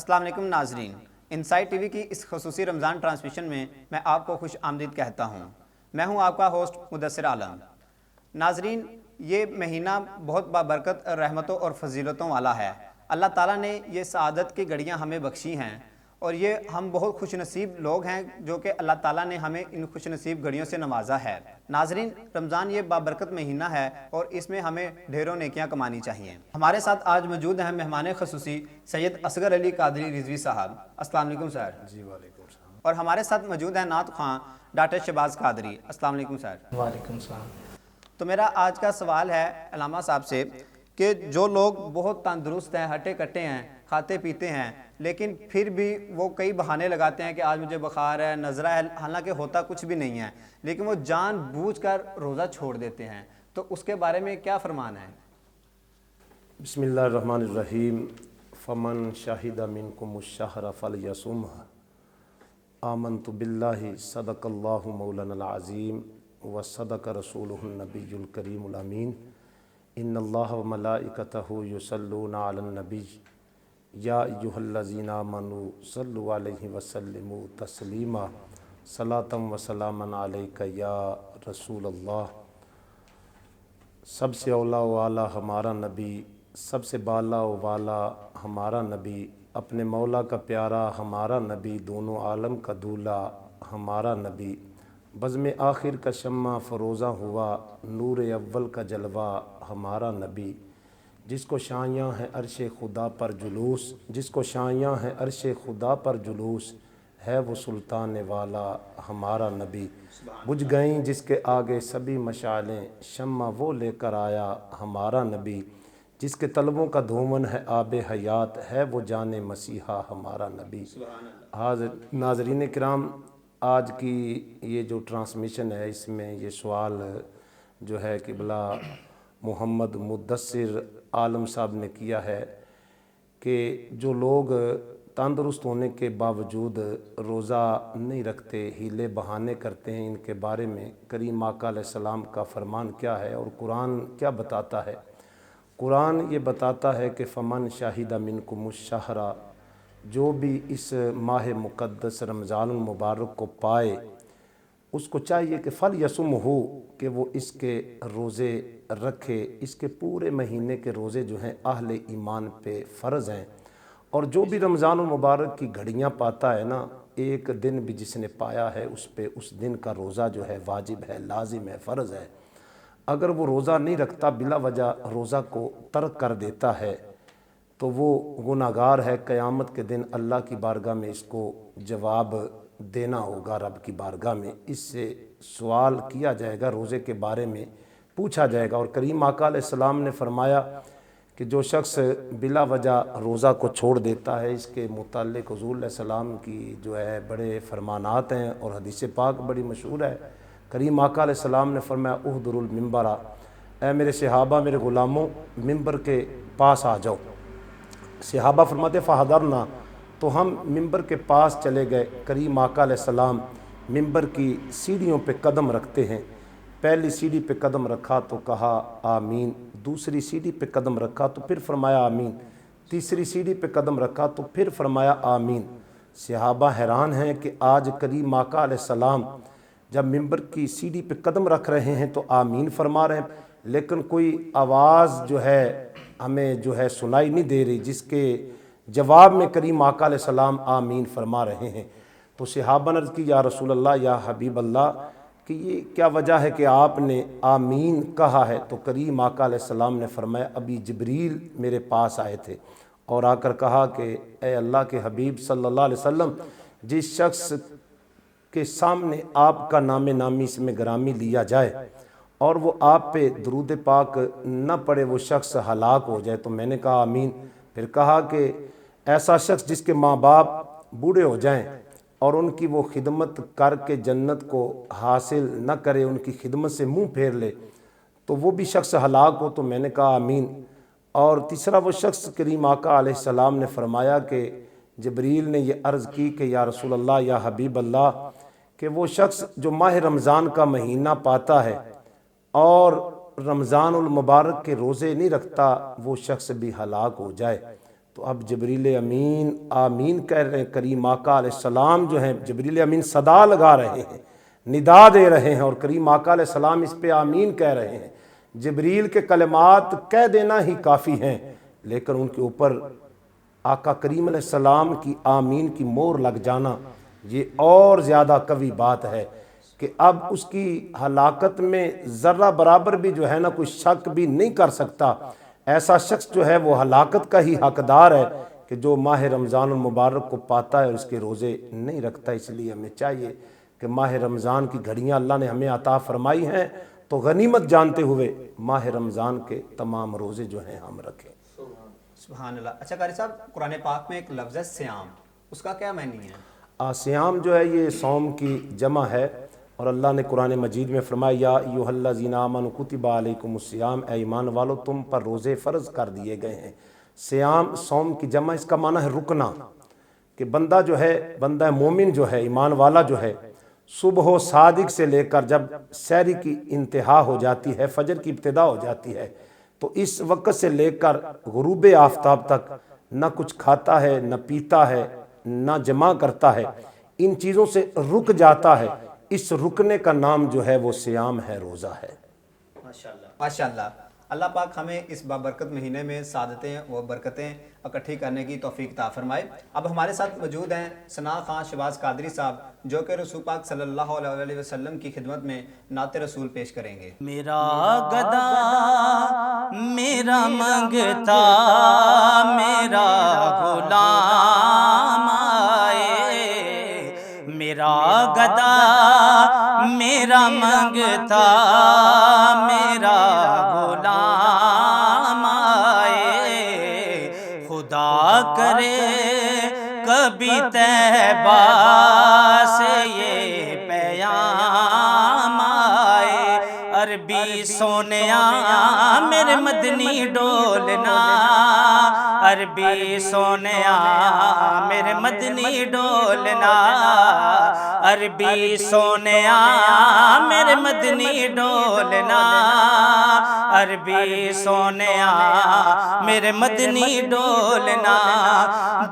السلام علیکم ناظرین، انسائٹ ٹی وی کی اس خصوصی رمضان ٹرانسمیشن میں آپ کو خوش آمدید کہتا ہوں۔ میں ہوں آپ کا ہوسٹ مدثر عالم۔ ناظرین، یہ مہینہ بہت بابرکت رحمتوں اور فضیلتوں والا ہے۔ اللہ تعالیٰ نے یہ سعادت کی گھڑیاں ہمیں بخشی ہیں اور یہ ہم بہت خوش نصیب لوگ ہیں جو کہ اللہ تعالیٰ نے ہمیں ان خوش نصیب گھڑیوں سے نوازا ہے۔ ناظرین، رمضان یہ بابرکت مہینہ ہے اور اس میں ہمیں ڈھیروں نیکیاں کمانی چاہیے۔ ہمارے ساتھ آج موجود ہیں مہمان خصوصی سید اصغر علی قادری رضوی صاحب۔ السلام علیکم سر۔ جی وعلیکم السلام۔ اور ہمارے ساتھ موجود ہیں نعت خواں ڈاکٹر شہباز قادری۔ السلام علیکم سر۔ وعلیکم السلام۔ تو میرا آج کا سوال ہے علامہ صاحب سے کہ جو لوگ بہت تندرست ہیں، ہٹے کٹے ہیں، کھاتے پیتے ہیں، لیکن پھر بھی وہ کئی بہانے لگاتے ہیں کہ آج مجھے بخار ہے، نظرہ ہے، حالانکہ ہوتا کچھ بھی نہیں ہے، لیکن وہ جان بوجھ کر روزہ چھوڑ دیتے ہیں، تو اس کے بارے میں کیا فرمان ہے؟ بسم اللہ الرحمن الرحیم۔ فمن شہد منکم الشہر فلیصمہ آمنت باللہ صدق اللہ مولانا العظیم وصدق رسولہ النبی الکریم الامین ان اللہ وملائکتہ یصلون علی النبی یا ایہا الذین آمنوا صلوا علیہ وسلموا تسلیما صلاۃ و سلاما علیک یا رسول اللہ۔ سب سے اولا و اعلیٰ ہمارا نبی، سب سے بالا و والا ہمارا نبی، اپنے مولا کا پیارا ہمارا نبی، دونوں عالم کا دولہ ہمارا نبی، بزم آخر کا شمع فروزہ ہوا، نور اول کا جلوہ ہمارا نبی، جس کو شایاں ہے عرش خدا پر جلوس، جس کو شایاں ہے عرش خدا پر جلوس، ہے وہ سلطان والا ہمارا نبی، بجھ گئیں جس کے آگے سبھی مشعلیں، شمع وہ لے کر آیا ہمارا نبی، جس کے طلبوں کا دھومن ہے آب حیات، ہے وہ جان مسیحا ہمارا نبی۔ ناظرین کرام، آج کی یہ جو ٹرانسمیشن ہے اس میں یہ سوال جو ہے قبلہ محمد مدثر عالم صاحب نے کیا ہے کہ جو لوگ تندرست ہونے کے باوجود روزہ نہیں رکھتے، ہیلے بہانے کرتے ہیں، ان کے بارے میں کریم آقا علیہ السلام کا فرمان کیا ہے اور قرآن کیا بتاتا ہے؟ قرآن یہ بتاتا ہے کہ فمن شاہد منکم الشہر، جو بھی اس ماہ مقدس رمضان المبارک کو پائے اس کو چاہیے کہ فلیصمہ ہو، کہ وہ اس کے روزے رکھے۔ اس کے پورے مہینے کے روزے جو ہیں اہل ایمان پہ فرض ہیں، اور جو بھی رمضان المبارک کی گھڑیاں پاتا ہے نا، ایک دن بھی جس نے پایا ہے اس پہ اس دن کا روزہ جو ہے واجب ہے، لازم ہے، فرض ہے۔ اگر وہ روزہ نہیں رکھتا، بلا وجہ روزہ کو ترک کر دیتا ہے تو وہ گناہگار ہے۔ قیامت کے دن اللہ کی بارگاہ میں اس کو جواب دینا ہوگا، رب کی بارگاہ میں اس سے سوال کیا جائے گا، روزے کے بارے میں پوچھا جائے گا۔ اور کریم آقا علیہ السلام نے فرمایا کہ جو شخص بلا وجہ روزہ کو چھوڑ دیتا ہے، اس کے متعلق حضور علیہ السلام کی جو ہے بڑے فرمانات ہیں اور حدیث پاک بڑی مشہور ہے۔ کریم آقا علیہ السلام نے فرمایا احضر المنبر، اے میرے صحابہ، میرے غلاموں، ممبر کے پاس آ جاؤ۔ صحابہ فرماتے فحضرنا، تو ہم ممبر کے پاس چلے گئے۔ کریم آقا علیہ السلام ممبر کی سیڑھیوں پہ قدم رکھتے ہیں۔ پہلی سیڑھی پہ قدم رکھا تو کہا آمین، دوسری سیڑھی پہ قدم رکھا تو پھر فرمایا آمین، تیسری سیڑھی پہ قدم رکھا تو پھر فرمایا آمین۔ صحابہ حیران ہیں کہ آج کریم آقا علیہ السلام جب ممبر کی سیڑھی پہ قدم رکھ رہے ہیں تو آمین فرما رہے ہیں، لیکن کوئی آواز جو ہے ہمیں جو ہے سنائی نہیں دے رہی جس کے جواب میں کریم آقا علیہ السلام آمین فرما رہے ہیں۔ تو صحابہ نے عرض کی یا رسول اللہ، یا حبیب اللہ، کہ یہ کیا وجہ ہے کہ آپ نے آمین کہا ہے؟ تو کریم آقا علیہ السلام نے فرمایا ابھی جبریل میرے پاس آئے تھے اور آ کر کہا کہ اے اللہ کے حبیب صلی اللہ علیہ وسلم، جس شخص کے سامنے آپ کا نام نامی اس میں گرامی لیا جائے اور وہ آپ پہ درود پاک نہ پڑے، وہ شخص ہلاک ہو جائے۔ تو میں نے کہا آمین۔ پھر کہا کہ ایسا شخص جس کے ماں باپ بوڑھے ہو جائیں اور ان کی وہ خدمت کر کے جنت کو حاصل نہ کرے، ان کی خدمت سے منہ پھیر لے، تو وہ بھی شخص ہلاک ہو۔ تو میں نے کہا آمین۔ اور تیسرا وہ شخص کریم آقا علیہ السلام نے فرمایا کہ جبریل نے یہ عرض کی کہ یا رسول اللہ، یا حبیب اللہ، کہ وہ شخص جو ماہ رمضان کا مہینہ پاتا ہے اور رمضان المبارک کے روزے نہیں رکھتا، وہ شخص بھی ہلاک ہو جائے۔ تو اب جبریل امین آمین کہہ رہے ہیں، کریم آقا علیہ السلام جو ہیں جبریل امین صدا لگا رہے ہیں، ندا دے رہے ہیں، اور کریم آقا علیہ السلام اس پہ آمین کہہ رہے ہیں۔ جبریل کے کلمات کہہ دینا ہی کافی ہیں، لیکن ان کے اوپر آقا کریم علیہ السلام کی آمین کی مور لگ جانا یہ اور زیادہ قوی بات ہے کہ اب اس کی ہلاکت میں ذرہ برابر بھی جو ہے نا کوئی شک بھی نہیں کر سکتا۔ ایسا شخص جو ہے وہ ہلاکت کا ہی حقدار ہے کہ جو ماہ رمضان المبارک کو پاتا ہے اور اس کے روزے نہیں رکھتا۔ اس لیے ہمیں چاہیے کہ ماہ رمضان کی گھڑیاں اللہ نے ہمیں عطا فرمائی ہیں تو غنیمت جانتے ہوئے ماہ رمضان کے تمام روزے جو ہیں ہم رکھیں۔ سبحان اللہ۔ اچھا قاری صاحب، قرآن پاک میں ایک لفظ ہے سیام، اس کا کیا معنی ہے؟ سیام جو ہے یہ صوم کی جمع ہے، اور اللہ نے قرآن مجید میں فرمایا یا ایھا الذین آمنوا کتب علیکم الصیام، اے ایمان والو تم پر روزے فرض کر دیے گئے ہیں۔ سیام صوم کی جمع، اس کا معنی ہے رکنا، کہ بندہ جو ہے، بندہ مومن جو ہے، ایمان والا جو ہے، صبح و صادق سے لے کر جب سحری کی انتہا ہو جاتی ہے، فجر کی ابتدا ہو جاتی ہے، تو اس وقت سے لے کر غروب آفتاب تک نہ کچھ کھاتا ہے، نہ پیتا ہے، نہ جمع کرتا ہے، ان چیزوں سے رک جاتا ہے۔ اس رکنے کا نام جو ہے وہ سیام ہے، روزہ ہے۔ ماشاءاللہ ماشاءاللہ۔ اللہ پاک ہمیں اس بابرکت مہینے میں سعادتیں و برکتیں اکٹھی کرنے کی توفیق عطا فرمائے۔ اب ہمارے ساتھ موجود ہیں ثناء خان شہباز قادری صاحب، جو کہ رسول پاک صلی اللہ علیہ وسلم کی خدمت میں نعت رسول پیش کریں گے۔ میرا گدا میرا منگتا میرا غلام آئے، میرا گدا میرا منگتا میرا غلام آئے، خدا کرے کبھی طیبہ سے یہ پیام آئے، عربی سونیا میرے مدنی ڈولنا، عربی سونیا میرے مدنی ڈولنا، عربی سونیا میرے مدنی ڈولنا، عربی سونیا میرے مدنی ڈولنا،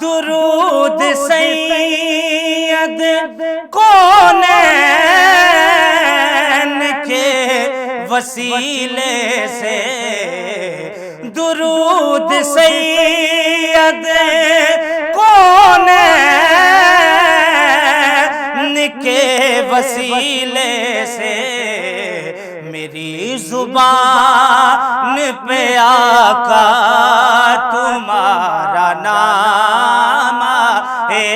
درود سید کونین کے وسیلے سے، درود سید کونین کے وسیلے سے، میری زبان پہ آقا تمہارا نام ہے،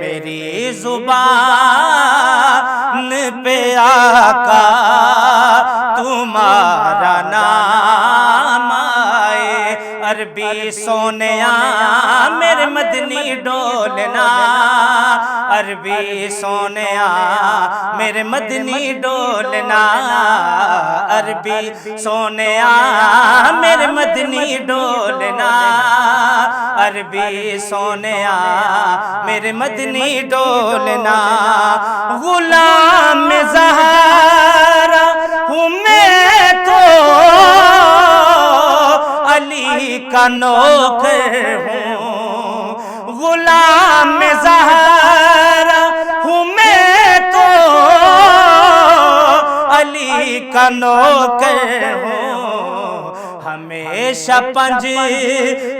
میری زبان پہ آقا تمہارا نام آئے، عربی سونیا میرے مدنی ڈولنا، عربی سونیا میرے مدنی ڈولنا، عربی سونیا میرے مدنی ڈولنا، عربی سونیا میرے مدنی ڈولنا، غلام زہرا ہوں میں تو علی کا نوکر ہوں، غلام زہرا ہوں میں تو علی کا نوکر ہوں، ہمیشہ پنج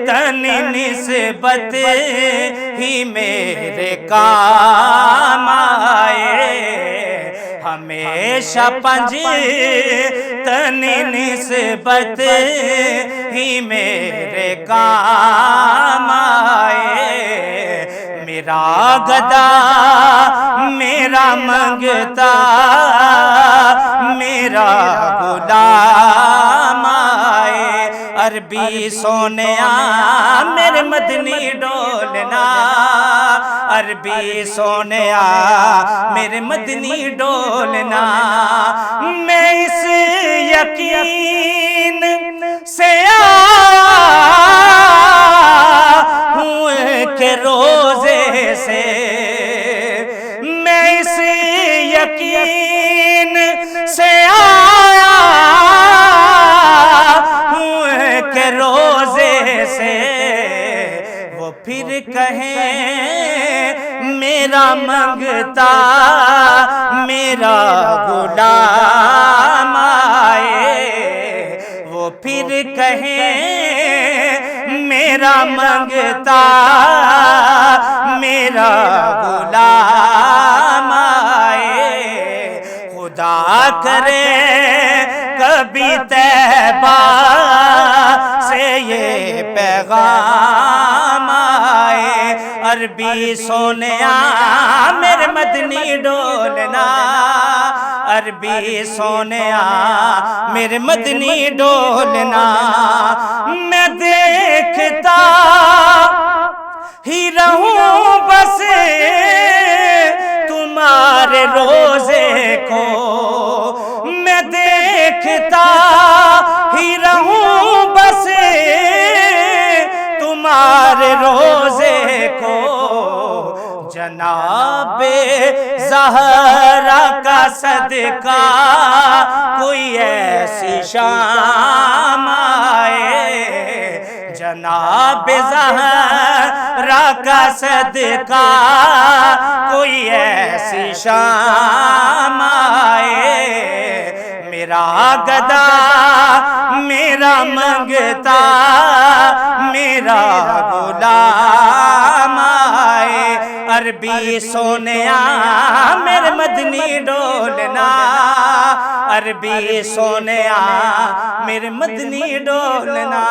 تن نسبت ہی میرے کام آئے، ہمیشہ پنج تن نسبت ہی میرے کام آئے، میرا گدا میرا منگتا میرا غلام آئے، عربی سونیا میرے مدنی ڈولنا، عربی سونیا میرے مدنی ڈولنا، میں اس یقین سے ہوں کہ روزے سے، میں اس یقین سے آیا ہوں کہ روزے سے پھر کہیں میرا منگتا میرا غلام آئے، وہ پھر کہیں میرا منگتا میرا غلام آئے، خدا کرے کبھی طیبہ سے یہ پیغام آئے، عربی سونیا میرے مدنی ڈولنا، عربی سونیا میرے مدنی ڈولنا، میں دیکھتا ہی رہوں بس تمہارے روزے کو، میں دیکھتا ہی رہوں بس تمہارے روزے کو، جناب زہرا کا صدقہ کوئی ایسی شام آئے، جناب زہرا کا صدقہ کوئی ایسی شام آئے، میرا گدا میرا منگتا میرا غلام آئے، عربی سونیا میرے مدنی ڈولنا، عربی سونیا میرے مدنی ڈولنا۔